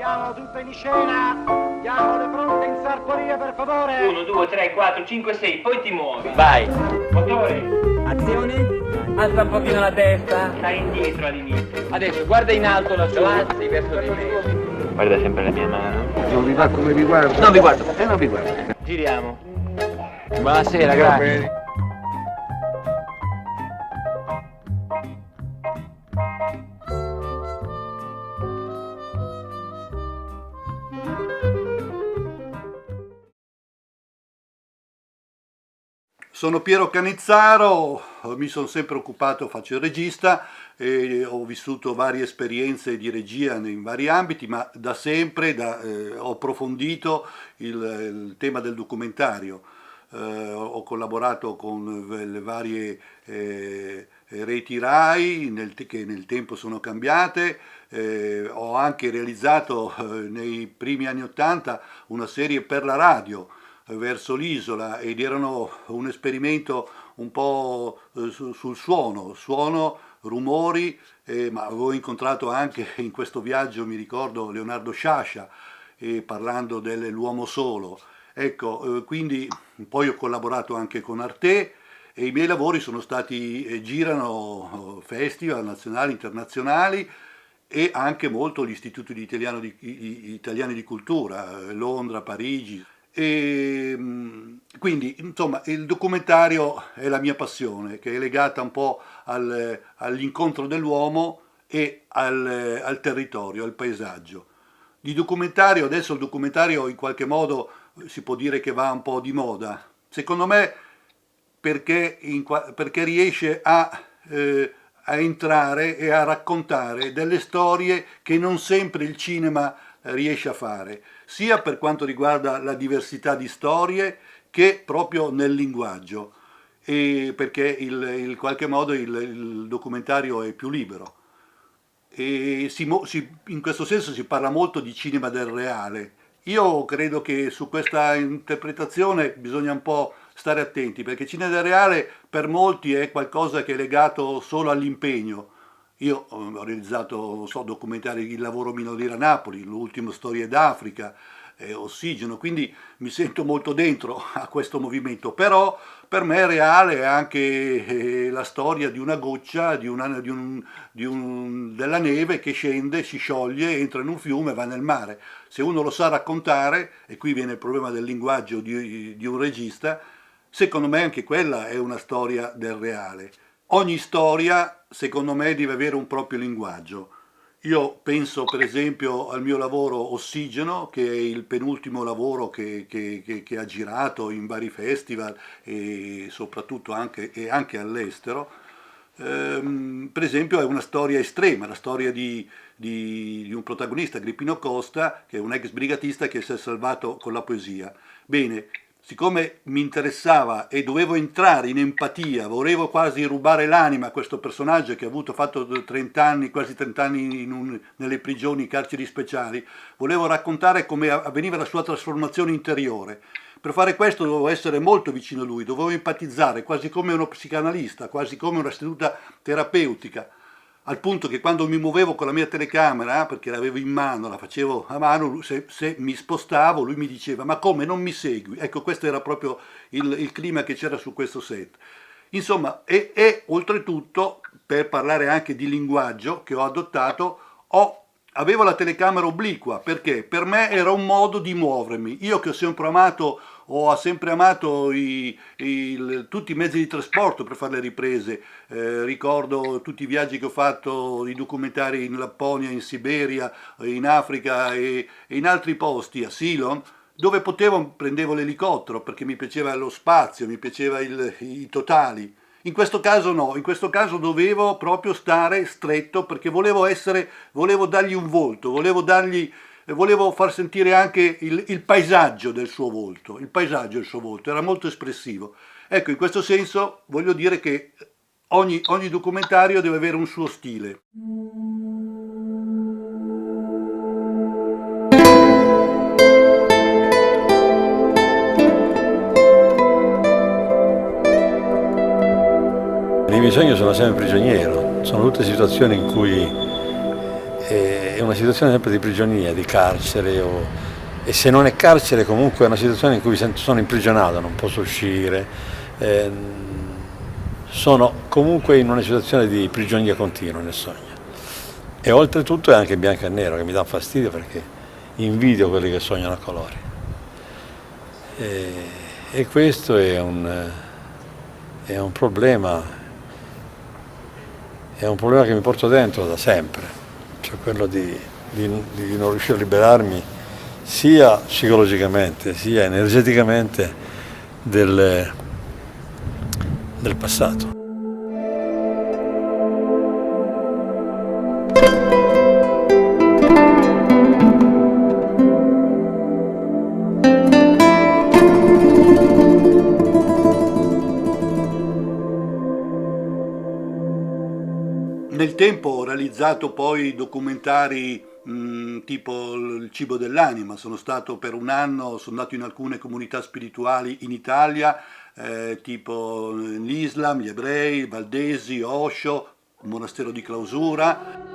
Mettiamo tutto in scena. Diamo le pronte in sartoria, per favore. 1, 2, 3, 4, 5, 6, poi ti muovi. Vai. Motore. Azione. Alza un pochino la testa. Stai indietro all'inizio. Adesso guarda in alto la sua, verso di me. Guarda sempre la mia mano. Non vi va come vi guardo? Non vi guardo. Non vi guardo. Giriamo. Buonasera, grazie. Sono Piero Canizzaro, mi sono sempre occupato, faccio il regista e ho vissuto varie esperienze di regia in vari ambiti, ma da sempre ho approfondito il tema del documentario. Ho collaborato con le varie reti RAI che nel tempo sono cambiate, ho anche realizzato nei primi anni '80 una serie per la radio verso l'isola ed erano un esperimento un po' sul suono, rumori, ma avevo incontrato anche in questo viaggio, mi ricordo, Leonardo Sciascia, parlando dell'uomo solo. Ecco, quindi poi ho collaborato anche con Arte e i miei lavori sono stati, girano festival nazionali, internazionali e anche molto gli istituti italiani di cultura, Londra, Parigi. E quindi insomma il documentario è la mia passione, che è legata un po' all'incontro dell'uomo e al territorio, al paesaggio. Di documentario, adesso il documentario in qualche modo si può dire che va un po' di moda, secondo me perché riesce a entrare e a raccontare delle storie che non sempre il cinema riesce a fare, sia per quanto riguarda la diversità di storie che proprio nel linguaggio, e perché in qualche modo il documentario è più libero. E in questo senso si parla molto di cinema del reale. Io credo che su questa interpretazione bisogna un po' stare attenti, perché il cinema del reale per molti è qualcosa che è legato solo all'impegno. Io ho realizzato, non so, documentari Il lavoro minorile a Napoli, l'ultimo Storie d'Africa, Ossigeno, quindi mi sento molto dentro a questo movimento, però per me reale è anche la storia di una goccia, della neve che scende, si scioglie, entra in un fiume e va nel mare. Se uno lo sa raccontare, e qui viene il problema del linguaggio di un regista, secondo me anche quella è una storia del reale. Ogni storia, secondo me, deve avere un proprio linguaggio. Io penso per esempio al mio lavoro Ossigeno, che è il penultimo lavoro che ha girato in vari festival e soprattutto anche all'estero. Per esempio è una storia estrema, la storia di un protagonista, Agrippino Costa, che è un ex brigatista che si è salvato con la poesia. Bene, siccome mi interessava e dovevo entrare in empatia, volevo quasi rubare l'anima a questo personaggio che ha fatto 30 anni, quasi 30 anni nelle prigioni, carceri speciali, volevo raccontare come avveniva la sua trasformazione interiore. Per fare questo dovevo essere molto vicino a lui, dovevo empatizzare, quasi come uno psicanalista, quasi come una seduta terapeutica. Al punto che quando mi muovevo con la mia telecamera, perché l'avevo in mano, la facevo a mano, se mi spostavo lui mi diceva ma come, non mi segui? Ecco, questo era proprio il clima che c'era su questo set. Insomma, e oltretutto, per parlare anche di linguaggio che ho adottato, avevo la telecamera obliqua, perché per me era un modo di muovermi. Io che ho sempre amato tutti i mezzi di trasporto per fare le riprese, ricordo tutti i viaggi che ho fatto, i documentari in Lapponia, in Siberia, in Africa e in altri posti, a Ceylon, dove prendevo l'elicottero perché mi piaceva lo spazio, mi piaceva i totali. In questo caso no, in questo caso dovevo proprio stare stretto perché volevo dargli un volto, volevo far sentire anche il paesaggio del suo volto, era molto espressivo. Ecco, in questo senso voglio dire che ogni documentario deve avere un suo stile. Nei miei sogni sono sempre prigioniero, sono tutte situazioni in cui è una situazione sempre di prigionia, di carcere, e se non è carcere comunque è una situazione in cui sono imprigionato, non posso uscire, sono comunque in una situazione di prigionia continua nel sogno. E oltretutto è anche bianco e nero, che mi dà fastidio perché invidio quelli che sognano a colori. E questo è un problema che mi porto dentro da sempre, cioè quello di non riuscire a liberarmi sia psicologicamente sia energeticamente del passato. Nel tempo ho realizzato poi documentari tipo Il cibo dell'anima, sono stato per un anno, sono andato in alcune comunità spirituali in Italia, tipo l'Islam, gli ebrei, Valdesi, Osho, un monastero di clausura.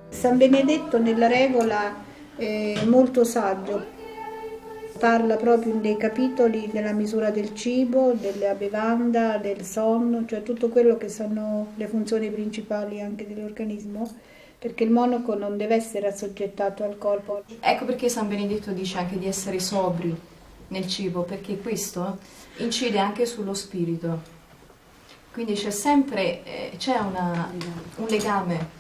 San Benedetto nella regola è molto saggio, parla proprio in dei capitoli della misura del cibo, della bevanda, del sonno, cioè tutto quello che sono le funzioni principali anche dell'organismo, perché il monaco non deve essere assoggettato al corpo. Ecco perché San Benedetto dice anche di essere sobri nel cibo, perché questo incide anche sullo spirito. Quindi c'è sempre un legame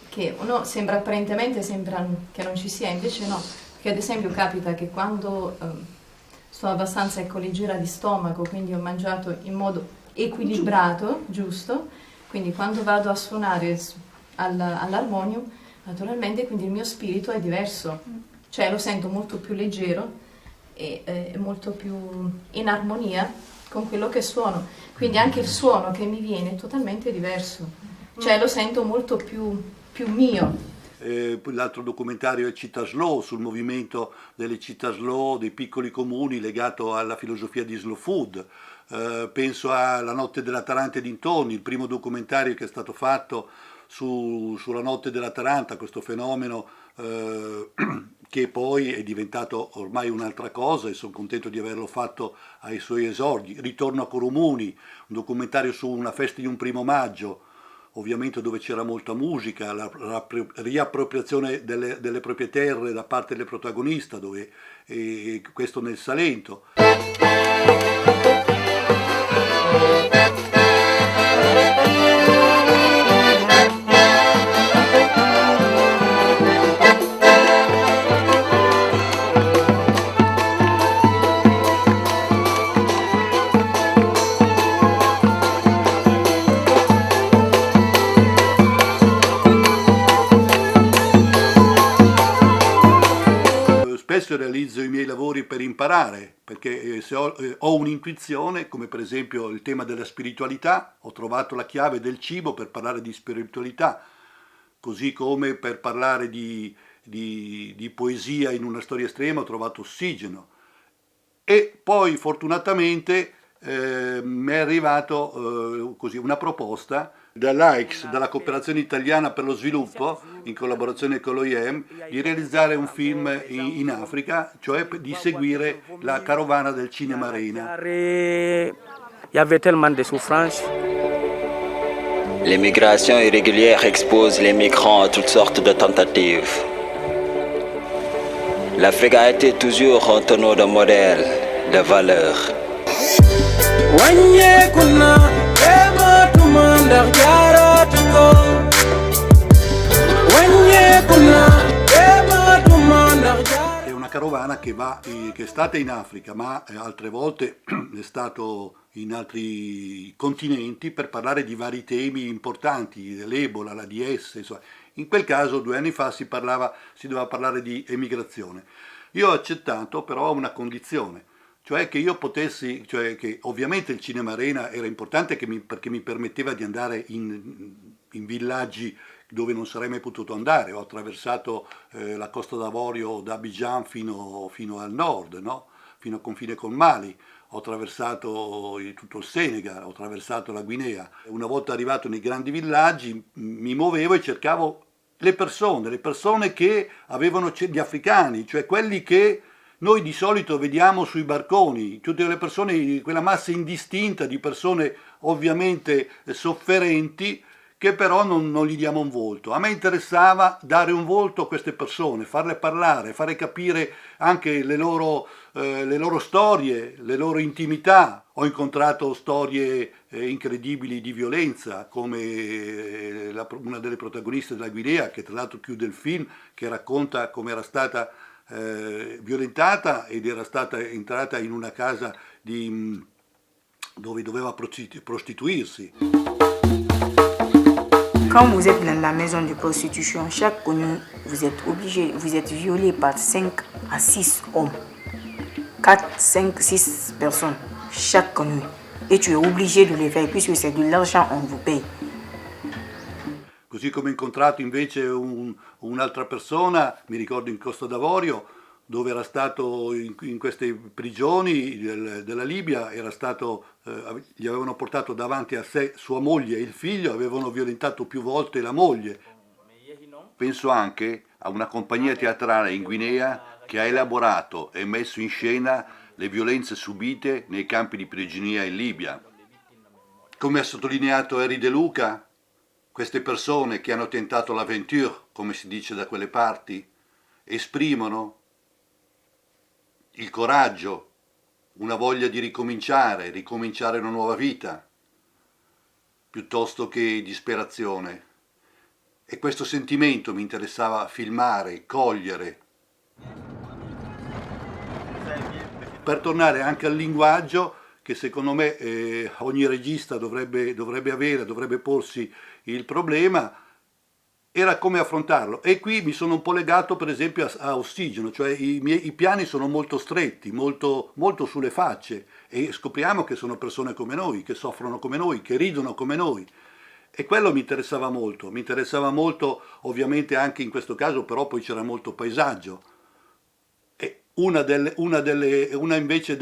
che uno apparentemente sembra che non ci sia, invece no, che ad esempio capita che quando sto abbastanza leggera di stomaco, quindi ho mangiato in modo equilibrato, giusto, quindi quando vado a suonare all'armonium, naturalmente quindi il mio spirito è diverso, cioè lo sento molto più leggero e molto più in armonia con quello che suono, quindi anche il suono che mi viene è totalmente diverso, cioè lo sento molto più mio. L'altro documentario è Città Slow, sul movimento delle città slow, dei piccoli comuni legato alla filosofia di slow food. Penso a La notte della Taranta e dintorni, il primo documentario che è stato fatto sulla notte della Taranta, questo fenomeno che poi è diventato ormai un'altra cosa, e sono contento di averlo fatto ai suoi esordi. Ritorno a Corumuni, un documentario su una festa di un 1° maggio, ovviamente dove c'era molta musica, la riappropriazione delle proprie terre da parte del protagonista, questo nel Salento. Spesso realizzo i miei lavori per imparare, perché se ho un'intuizione, come per esempio il tema della spiritualità, ho trovato la chiave del cibo per parlare di spiritualità, così come per parlare di poesia in una storia estrema ho trovato Ossigeno. E poi fortunatamente mi è arrivato una proposta dall'AICS, dalla Cooperazione Italiana per lo Sviluppo, in collaborazione con l'OIM, di realizzare un film in Africa, cioè di seguire la carovana del Cinema Arena. Il y avait tellement de souffrances. Les migrations irrégulières exposent les migrants à toutes sortes de tentatives. L'Afrique a été toujours un tonneau de modèles, de valeurs. È una carovana che è stata in Africa, ma altre volte è stato in altri continenti per parlare di vari temi importanti, l'Ebola, l'AIDS, insomma. In quel caso 2 anni fa si doveva parlare di emigrazione. Io ho accettato però una condizione, cioè che io potessi, cioè che ovviamente il Cinema Arena era importante perché mi permetteva di andare in villaggi dove non sarei mai potuto andare. Ho attraversato la Costa d'Avorio da Abidjan fino al nord, no? Fino al confine con Mali. Ho attraversato tutto il Senegal, ho attraversato la Guinea. Una volta arrivato nei grandi villaggi mi muovevo e cercavo le persone che avevano gli africani, cioè quelli che noi di solito vediamo sui barconi, tutte le persone, quella massa indistinta di persone ovviamente sofferenti, che però non gli diamo un volto. A me interessava dare un volto a queste persone, farle parlare, fare capire anche le loro storie, le loro intimità. Ho incontrato storie incredibili di violenza, come una delle protagoniste della Guinea, che tra l'altro chiude il film, che racconta come era stata violentata ed era stata entrata in una casa dove doveva prostituirsi. Quand vous êtes dans la maison de prostitution, chaque nuit, vous êtes obligé, vous êtes violé par 5 à 6 hommes. 4, 5, 6 personnes chaque nuit. Et tu es obligé de les faire puisque c'est de l'argent on vous paye. Così come ho incontrato invece un'altra persona, mi ricordo in Costa d'Avorio, dove era stato in queste prigioni della Libia, era stato, gli avevano portato davanti a sé sua moglie e il figlio, avevano violentato più volte la moglie. Penso anche a una compagnia teatrale in Guinea che ha elaborato e messo in scena le violenze subite nei campi di prigionia in Libia. Come ha sottolineato Henry De Luca, queste persone che hanno tentato l'aventure, come si dice da quelle parti, esprimono il coraggio, una voglia di ricominciare una nuova vita, piuttosto che disperazione. E questo sentimento mi interessava filmare, cogliere. Per tornare anche al linguaggio, che secondo me ogni regista dovrebbe porsi il problema, era come affrontarlo. E qui mi sono un po' legato per esempio a Ossigeno, cioè i piani sono molto stretti, molto sulle facce, e scopriamo che sono persone come noi, che soffrono come noi, che ridono come noi. E quello mi interessava molto ovviamente anche in questo caso, però poi c'era molto paesaggio. Una invece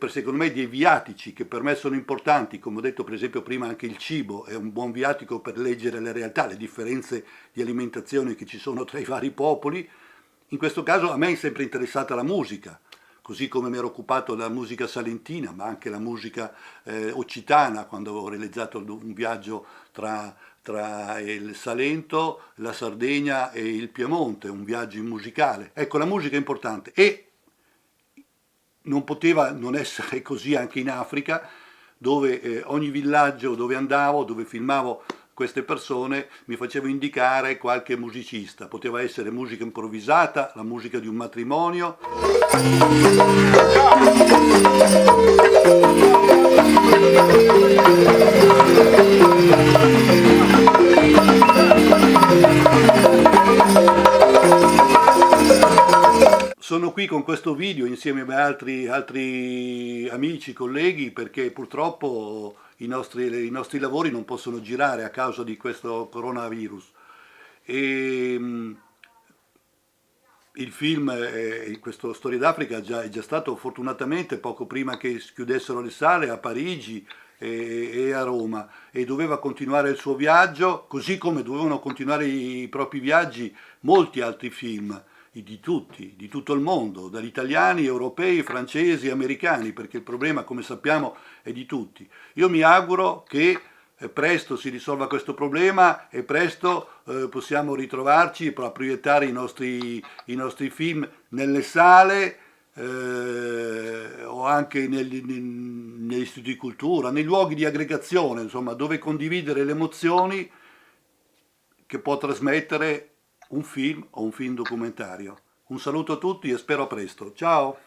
secondo me dei viatici che per me sono importanti, come ho detto per esempio prima anche il cibo è un buon viatico per leggere le realtà, le differenze di alimentazione che ci sono tra i vari popoli. In questo caso a me è sempre interessata la musica, così come mi ero occupato della musica salentina, ma anche la musica occitana, quando avevo realizzato un viaggio tra il Salento, la Sardegna e il Piemonte, un viaggio musicale. Ecco, la musica è importante e non poteva non essere così anche in Africa, dove ogni villaggio dove andavo, dove filmavo queste persone, mi facevo indicare qualche musicista. Poteva essere musica improvvisata, la musica di un matrimonio. Sono qui con questo video insieme a altri amici, colleghi, perché purtroppo i nostri lavori non possono girare a causa di questo coronavirus. E il film, questo Storia d'Africa, è già stato fortunatamente poco prima che chiudessero le sale a Parigi e a Roma, e doveva continuare il suo viaggio, così come dovevano continuare i propri viaggi molti altri film di tutto il mondo, dagli italiani, europei, francesi, americani, perché il problema, come sappiamo, è di tutti. Io mi auguro che presto si risolva questo problema e presto possiamo ritrovarci a proiettare i nostri film nelle sale o anche negli istituti di cultura, nei luoghi di aggregazione, insomma, dove condividere le emozioni che può trasmettere un film o un film documentario. Un saluto a tutti e spero a presto. Ciao!